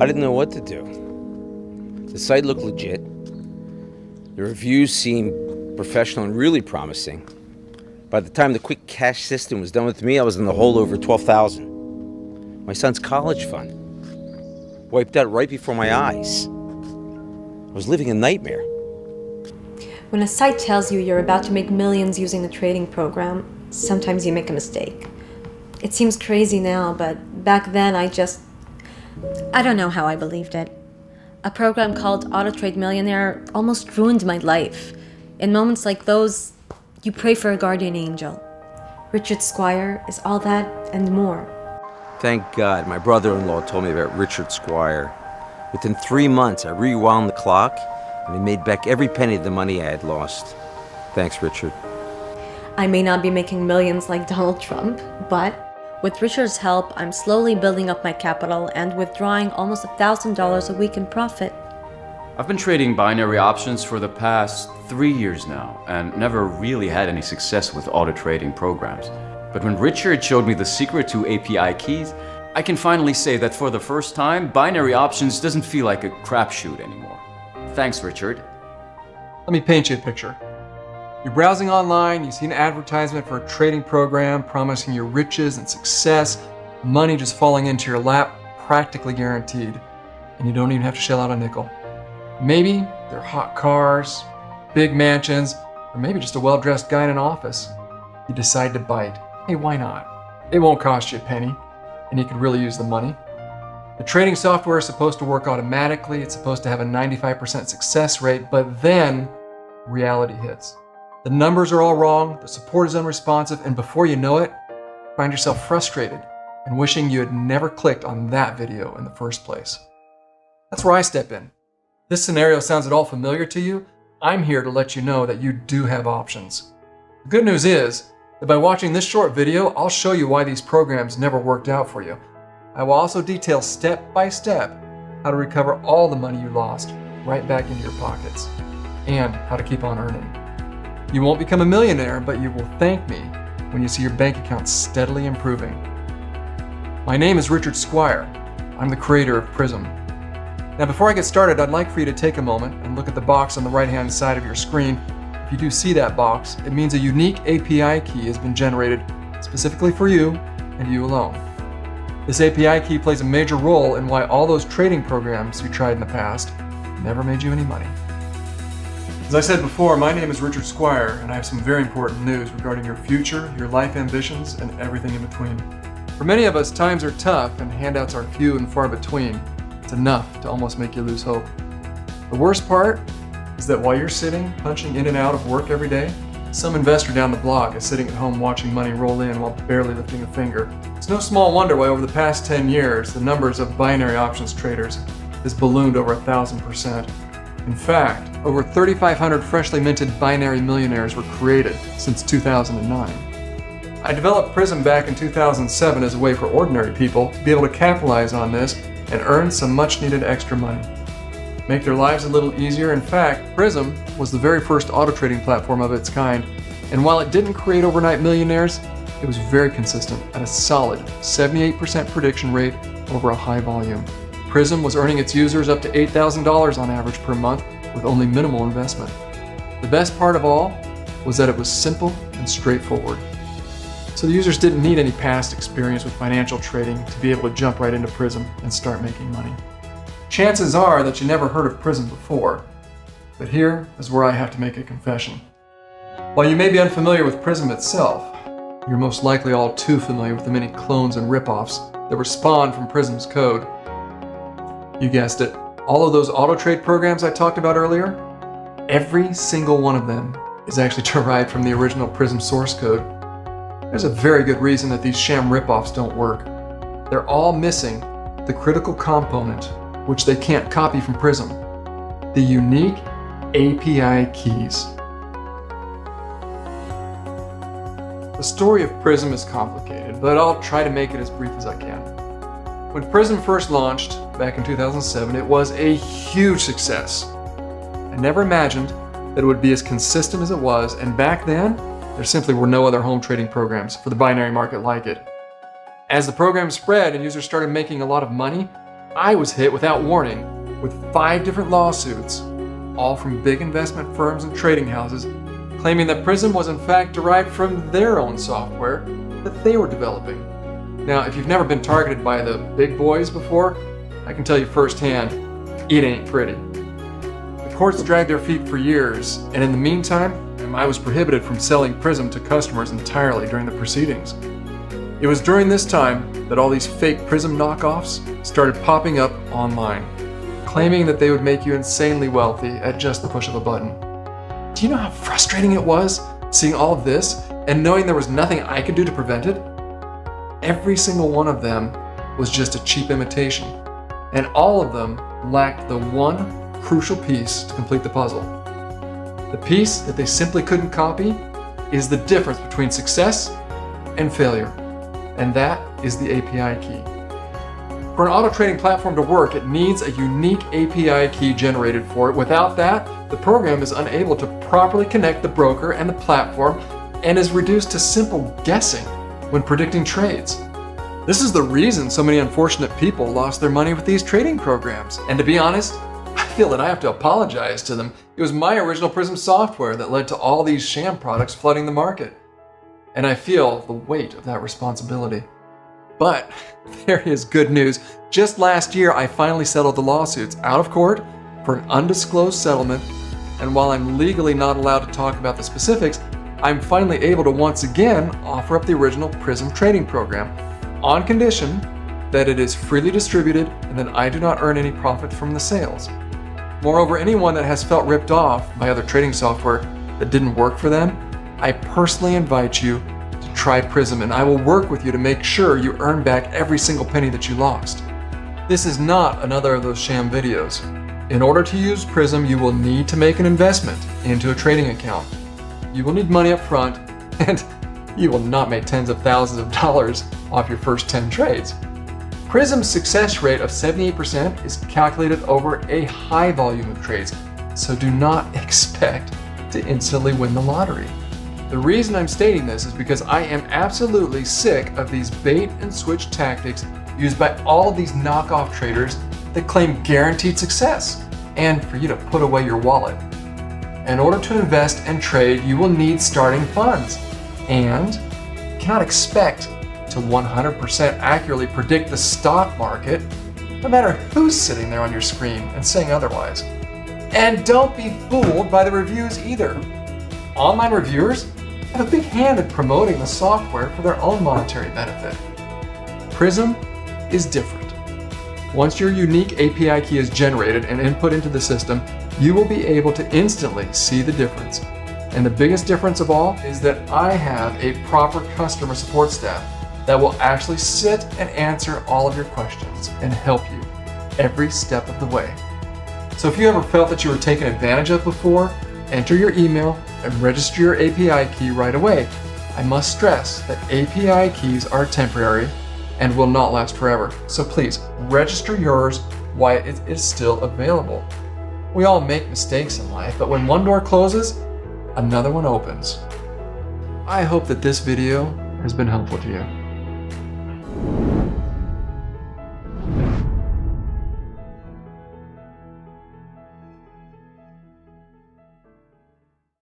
I didn't know what to do. The site looked legit. The reviews seemed professional and really promising. By the time the quick cash system was done with me, I was in the hole over $12,000. My son's college fund wiped out right before my eyes. I was living a nightmare. When a site tells you you're about to make millions using a trading program, sometimes you make a mistake. It seems crazy now, but back then I don't know how I believed it. A program called Auto Trade Millionaire almost ruined my life. In moments like those, you pray for a guardian angel. Richard Squire is all that and more. Thank God my brother-in-law told me about Richard Squire. Within 3 months, I rewound the clock and I made back every penny of the money I had lost. Thanks, Richard. I may not be making millions like Donald Trump, but with Richard's help, I'm slowly building up my capital and withdrawing almost $1,000 a week in profit. I've been trading binary options for the past 3 years now and never really had any success with auto trading programs. But when Richard showed me the secret to API keys, I can finally say that for the first time, binary options doesn't feel like a crapshoot anymore. Thanks, Richard. Let me paint you a picture. You're browsing online, you see an advertisement for a trading program promising you riches and success, money just falling into your lap, practically guaranteed, and you don't even have to shell out a nickel. Maybe they're hot cars, big mansions, or maybe just a well-dressed guy in an office. You decide to bite. Hey, why not? It won't cost you a penny, and you could really use the money. The trading software is supposed to work automatically, it's supposed to have a 95% success rate, but then reality hits. The numbers are all wrong, the support is unresponsive, and before you know it, you find yourself frustrated and wishing you had never clicked on that video in the first place. That's where I step in. This scenario sounds at all familiar to you? I'm here to let you know that you do have options. The good news is that by watching this short video, I'll show you why these programs never worked out for you. I will also detail step by step how to recover all the money you lost right back into your pockets and how to keep on earning. You won't become a millionaire, but you will thank me when you see your bank account steadily improving. My name is Richard Squire. I'm the creator of Prism. Now, before I get started, I'd like for you to take a moment and look at the box on the right-hand side of your screen. If you do see that box, it means a unique API key has been generated specifically for you and you alone. This API key plays a major role in why all those trading programs you tried in the past never made you any money. As I said before, my name is Richard Squire, and I have some very important news regarding your future, your life ambitions, and everything in between. For many of us, times are tough and handouts are few and far between. It's enough to almost make you lose hope. The worst part is that while you're sitting, punching in and out of work every day, some investor down the block is sitting at home watching money roll in while barely lifting a finger. It's no small wonder why over the past 10 years, the numbers of binary options traders has ballooned over 1,000%. In fact, over 3,500 freshly minted binary millionaires were created since 2009. I developed Prism back in 2007 as a way for ordinary people to be able to capitalize on this and earn some much needed extra money. Make their lives a little easier. In fact, Prism was the very first auto trading platform of its kind, and while it didn't create overnight millionaires, it was very consistent at a solid 78% prediction rate over a high volume. Prism was earning its users up to $8,000 on average per month with only minimal investment. The best part of all was that it was simple and straightforward. So the users didn't need any past experience with financial trading to be able to jump right into Prism and start making money. Chances are that you never heard of Prism before, but here is where I have to make a confession. While you may be unfamiliar with Prism itself, you're most likely all too familiar with the many clones and ripoffs that were spawned from Prism's code. You guessed it, all of those auto trade programs I talked about earlier, every single one of them is actually derived from the original Prism source code. There's a very good reason that these sham ripoffs don't work. They're all missing the critical component which they can't copy from Prism, the unique API keys. The story of Prism is complicated, but I'll try to make it as brief as I can. When Prism first launched back in 2007, it was a huge success. I never imagined that it would be as consistent as it was, and back then, there simply were no other home trading programs for the binary market like it. As the program spread and users started making a lot of money, I was hit without warning with 5 different lawsuits, all from big investment firms and trading houses, claiming that Prism was in fact derived from their own software that they were developing. Now, if you've never been targeted by the big boys before, I can tell you firsthand, it ain't pretty. The courts dragged their feet for years, and in the meantime, I was prohibited from selling Prism to customers entirely during the proceedings. It was during this time that all these fake Prism knockoffs started popping up online, claiming that they would make you insanely wealthy at just the push of a button. Do you know how frustrating it was seeing all of this and knowing there was nothing I could do to prevent it? Every single one of them was just a cheap imitation, and all of them lacked the one crucial piece to complete the puzzle. The piece that they simply couldn't copy is the difference between success and failure, and that is the API key. For an auto trading platform to work, it needs a unique API key generated for it. Without that, the program is unable to properly connect the broker and the platform and is reduced to simple guessing when predicting trades. This is the reason so many unfortunate people lost their money with these trading programs. And to be honest, I feel that I have to apologize to them. It was my original Prism software that led to all these sham products flooding the market. And I feel the weight of that responsibility. But there is good news. Just last year, I finally settled the lawsuits out of court for an undisclosed settlement. And while I'm legally not allowed to talk about the specifics, I'm finally able to once again offer up the original Prism trading program on condition that it is freely distributed and that I do not earn any profit from the sales. Moreover, anyone that has felt ripped off by other trading software that didn't work for them, I personally invite you to try Prism, and I will work with you to make sure you earn back every single penny that you lost. This is not another of those sham videos. In order to use Prism, you will need to make an investment into a trading account. You will need money up front, and you will not make tens of thousands of dollars off your first 10 trades. Prism's success rate of 78% is calculated over a high volume of trades, so do not expect to instantly win the lottery. The reason I'm stating this is because I am absolutely sick of these bait and switch tactics used by all of these knockoff traders that claim guaranteed success and for you to put away your wallet. In order to invest and trade, you will need starting funds, and you cannot expect to 100% accurately predict the stock market, no matter who's sitting there on your screen and saying otherwise. And don't be fooled by the reviews either. Online reviewers have a big hand in promoting the software for their own monetary benefit. Prism is different. Once your unique API key is generated and input into the system, you will be able to instantly see the difference. And the biggest difference of all is that I have a proper customer support staff that will actually sit and answer all of your questions and help you every step of the way. So if you ever felt that you were taken advantage of before, enter your email and register your API key right away. I must stress that API keys are temporary and will not last forever. So please register yours while it is still available. We all make mistakes in life, but when one door closes, another one opens. I hope that this video has been helpful to you.